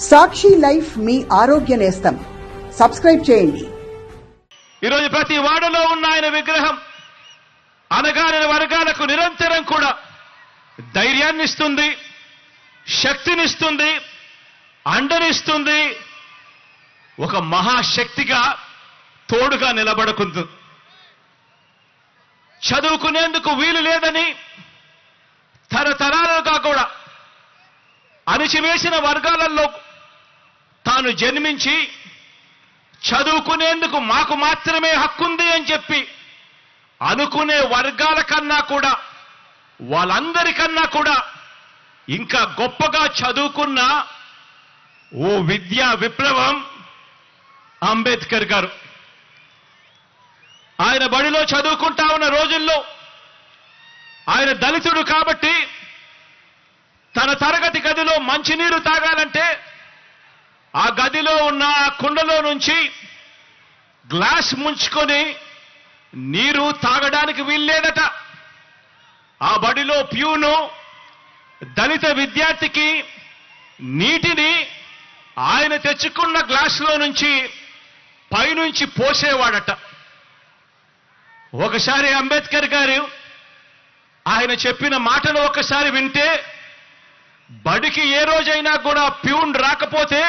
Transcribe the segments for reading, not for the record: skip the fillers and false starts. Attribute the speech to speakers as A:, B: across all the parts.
A: సాక్షి life మీ ఆరోగ్య నేస్తం. Subscribe చేయండి.
B: ఈరోజు ప్రతి వాడలో ఉన్న ఆయన విగ్రహం అనగారిన వర్గాలకు నిరంతరం కూడా ధైర్యాన్ని ఇస్తుంది, శక్తినిస్తుంది, అండనిస్తుంది, ఒక మహాశక్తిగా తోడుగా నిలబడుకుంది. చదువుకునేందుకు వీలు లేదని తరతరాలుగా కూడా అణిచివేసిన వర్గాలలో తాను జన్మించి చదువుకునేందుకు మాకు మాత్రమే హక్కుంది అని చెప్పి అనుకునే వర్గాల కన్నా కూడా, వాళ్ళందరికన్నా కూడా ఇంకా గొప్పగా చదువుకున్న ఓ విద్యా విప్లవం అంబేద్కర్ గారు. ఆయన బడిలో చదువుకుంటా ఉన్న రోజుల్లో ఆయన దళితుడు కాబట్టి తన తరగతి గదిలో మంచినీరు తాగాలంటే ఆ గదిలో ఉన్న ఆ కుండలో నుంచి గ్లాస్ ముంచుకొని నీరు తాగడానికి వీల్లేదట. ఆ బడిలో ప్యూను దళిత విద్యార్థికి నీటిని ఆయన తెచ్చుకున్న గ్లాసులో నుంచి పైనుంచి పోసేవాడట. ఒకసారి అంబేద్కర్ గారు ఆయన చెప్పిన మాటలు ఒకసారి వింటే, బడికి ఏ రోజైనా కూడా ప్యూన్ రాకపోతే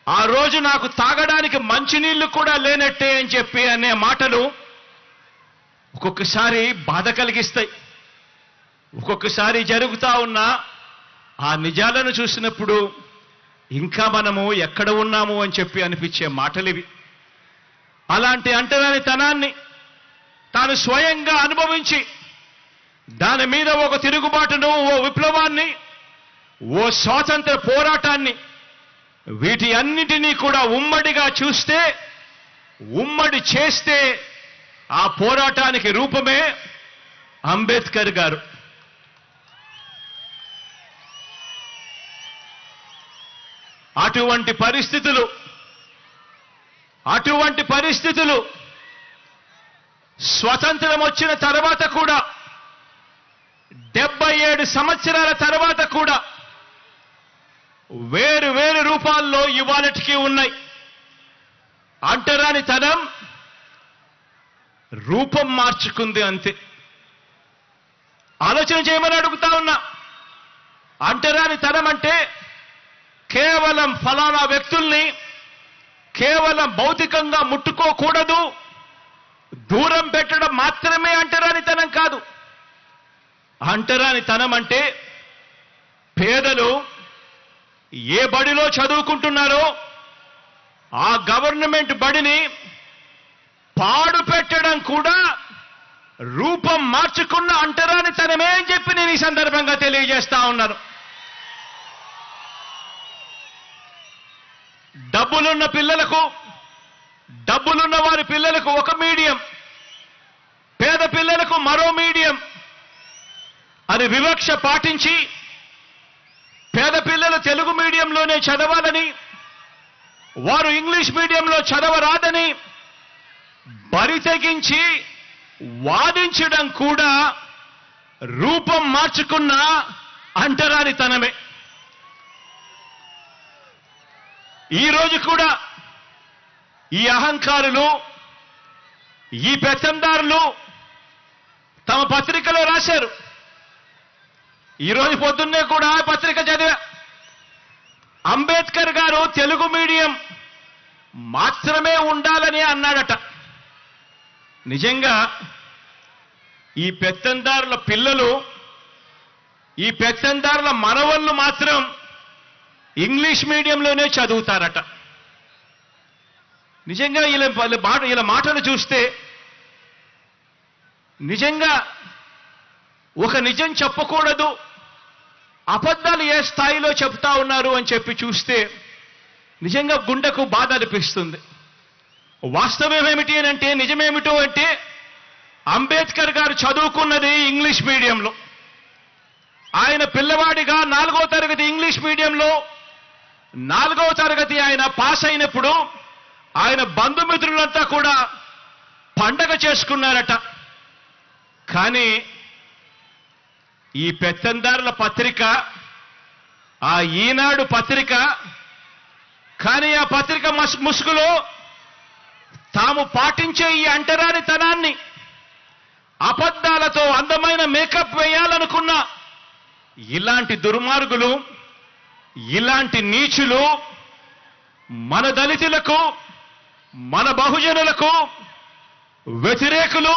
B: ఆ రోజు నాకు తాగడానికి మంచినీళ్లు కూడా లేనట్టే అని చెప్పి అనే మాటలు ఒక్కొక్కసారి బాధ కలిగిస్తాయి. ఒక్కొక్కసారి జరుగుతా ఉన్న ఆ నిజాలను చూసినప్పుడు ఇంకా మనము ఎక్కడ ఉన్నాము అని చెప్పి అనిపించే మాటలు ఇవి. అలాంటి అంటరానితనాన్ని తాను స్వయంగా అనుభవించి దాని మీద ఒక తిరుగుబాటును, ఓ విప్లవాన్ని, ఓ స్వాతంత్ర పోరాటాన్ని, వీటి అన్నిటినీ కూడా ఉమ్మడిగా చూస్తే, ఉమ్మడి చేస్తే ఆ పోరాటానికి రూపమే అంబేద్కర్ గారు. అటువంటి పరిస్థితులు స్వతంత్రం వచ్చిన తర్వాత కూడా 77 సంవత్సరాల తర్వాత కూడా వేరు వేరు రూపాల్లో ఇవాళటికి ఉన్నాయి. అంటరానితనం రూపం మార్చుకుంది అంతే. ఆలోచన చేయమని అడుగుతా ఉన్నా. అంటరానితనం అంటే కేవలం ఫలానా వ్యక్తుల్ని కేవలం భౌతికంగా ముట్టుకోకూడదు, దూరం పెట్టడం మాత్రమే అంటరానితనం కాదు. అంటరానితనం అంటే పేదలు ఏ బడిలో చదువుకుంటున్నారో ఆ గవర్నమెంట్ బడిని పాడు పెట్టడం కూడా రూపం మార్చుకున్న అంటరానితనమే అని చెప్పి నేను ఈ సందర్భంగా తెలియజేస్తా ఉన్నాను. డబ్బులున్న వారి పిల్లలకు ఒక మీడియం, పేద పిల్లలకు మరో మీడియం అని వివక్ష పాటించి పేద పిల్లలు తెలుగు మీడియంలోనే చదవాలని, వారు ఇంగ్లీష్ మీడియంలో చదవరాదని బరి తెగించి వాదించడం కూడా రూపం మార్చుకున్న అంటరానితనమే. ఈరోజు కూడా ఈ అహంకారులు, ఈ పెత్తందారులు తమ పత్రికలో రాశారు. ఈరోజు పొద్దున్నే కూడా పత్రిక చదివా. అంబేద్కర్ గారు తెలుగు మీడియం మాత్రమే ఉండాలని అన్నాడట. నిజంగా ఈ పెత్తందారుల పిల్లలు, ఈ పెత్తందారుల మనవళ్ళు మాత్రం ఇంగ్లీష్ మీడియంలోనే చదువుతారట. నిజంగా ఇలా మాటలు చూస్తే నిజంగా ఒక నిజం చెప్పకూడదు, అబద్ధాలు ఏ స్థాయిలో చెప్తా ఉన్నారు అని చెప్పి చూస్తే నిజంగా గుండెకు బాధ అనిపిస్తుంది. వాస్తవం ఏమిటి అని అంటే, నిజమేమిటో అంటే, అంబేద్కర్ గారు చదువుకున్నది ఇంగ్లీష్ మీడియంలో. ఆయన పిల్లవాడిగా 4వ తరగతి ఇంగ్లీష్ మీడియంలో 4వ తరగతి ఆయన పాస్ అయినప్పుడు ఆయన బంధుమిత్రులంతా కూడా పండగ చేసుకున్నారట. కానీ ఈ పెత్తందారుల పత్రిక, ఆ ఈనాడు పత్రిక కానీ ఆ పత్రిక ముసుగులో తాము పాటించే ఈ అంటరానితనాన్ని అబద్ధాలతో అందమైన మేకప్ వేయాలనుకున్న ఇలాంటి దుర్మార్గులు, ఇలాంటి నీచులు మన దళితులకు, మన బహుజనులకు వ్యతిరేకులు,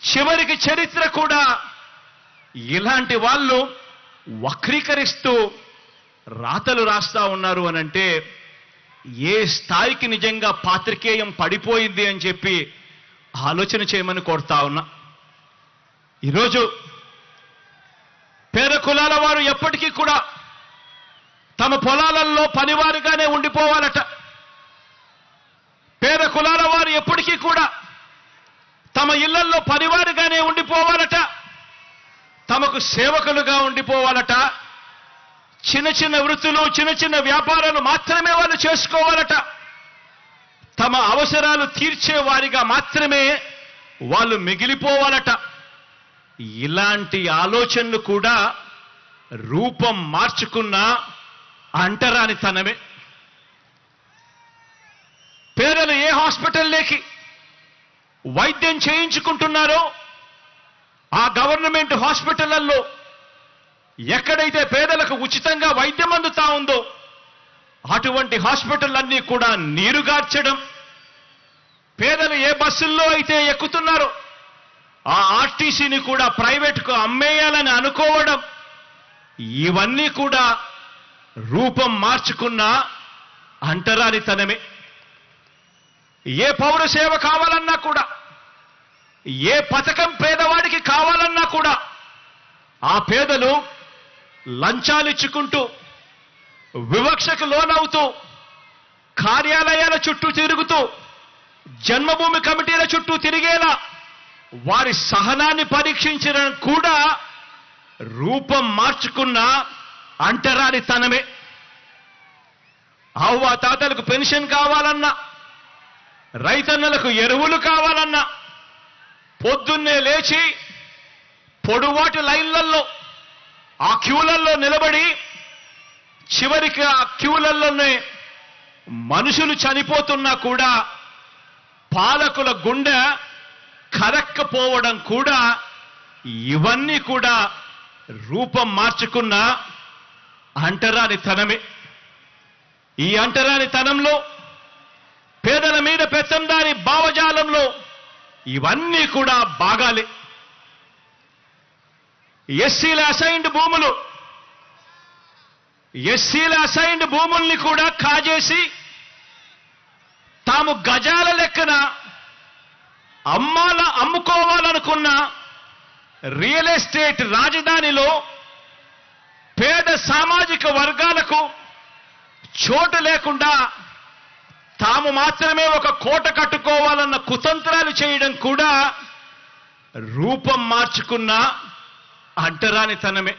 B: చివరికి చరిత్ర కూడా ఇలాంటి వాళ్ళు వక్రీకరిస్తూ రాతలు రాస్తా ఉన్నారు అనంటే ఏ స్థాయికి నిజంగా పాత్రికేయం పడిపోయింది అని చెప్పి ఆలోచన చేయమని కోరుతా ఉన్నా. ఈరోజు పేద కులాల వారు ఎప్పటికీ కూడా తమ పొలాలలో పనివారుగానే ఉండిపోవాలట. పేద కులాల వారు ఎప్పటికీ కూడా తమ ఇళ్లల్లో పనివారుగానే ఉండిపోవాలట. తమకు సేవకులుగా ఉండిపోవాలట. చిన్న చిన్న వృత్తులు, చిన్న చిన్న వ్యాపారాలు మాత్రమే వాళ్ళు చేసుకోవాలట. తమ అవసరాలు తీర్చే వారిగా మాత్రమే వాళ్ళు మిగిలిపోవాలట. ఇలాంటి ఆలోచనలు కూడా రూపం మార్చుకున్న అంటరానితనమే. పేదలు ఏ హాస్పిటల్లోకి వైద్యం చేయించుకుంటున్నారో ఆ గవర్నమెంట్ హాస్పిటళ్లలో ఎక్కడైతే పేదలకు ఉచితంగా వైద్యం అందుతా ఉందో అటువంటి హాస్పిటల్ కూడా నీరుగార్చడం, పేదలు ఏ బస్సుల్లో అయితే ఎక్కుతున్నారో ఆ ఆర్టీసీని కూడా ప్రైవేట్కు అమ్మేయాలని అనుకోవడం, ఇవన్నీ కూడా రూపం మార్చుకున్న అంటరానితనమే. ఏ పౌర సేవ కావాలన్నా కూడా, ఏ పథకం పేదవాడికి కావాలన్నా కూడా ఆ పేదలు లంచాలిచ్చుకుంటూ, వివక్షకు లోనవుతూ, కార్యాలయాల చుట్టూ తిరుగుతూ, జన్మభూమి కమిటీల చుట్టూ తిరిగేలా వారి సహనాన్ని పరీక్షించడం కూడా రూపం మార్చుకున్న అంటరానితనమే. అవ్వ తాతలకు పెన్షన్ కావాలన్నా, రైతన్నలకు ఎరువులు కావాలన్నా పొద్దున్నే లేచి పొడువాటి లైన్లలో ఆ క్యూలల్లో నిలబడి చివరికి ఆ క్యూలలోనే మనుషులు చనిపోతున్నా కూడా పాలకుల గుండె కరక్కపోవడం కూడా, ఇవన్నీ కూడా రూపం మార్చుకున్న అంటరానితనమే. ఈ అంటరానితనంలో, పేదల మీద పెత్తందారి భావజాలంలో ఇవన్నీ కూడా భాగాలే. ఎస్సీల అసైన్డ్ భూముల్ని కూడా కాజేసి తాము గజాల లెక్కన అమ్ముకోవాలనుకున్న రియల్ ఎస్టేట్ రాజధానిలో పేద సామాజిక వర్గాలకు చోటు లేకుండా తాము మాత్రమే ఒక కోట కట్టుకోవాలన్న కుతంత్రాలు చేయడం కూడా రూపం మార్చుకున్న అంటరానితనమే.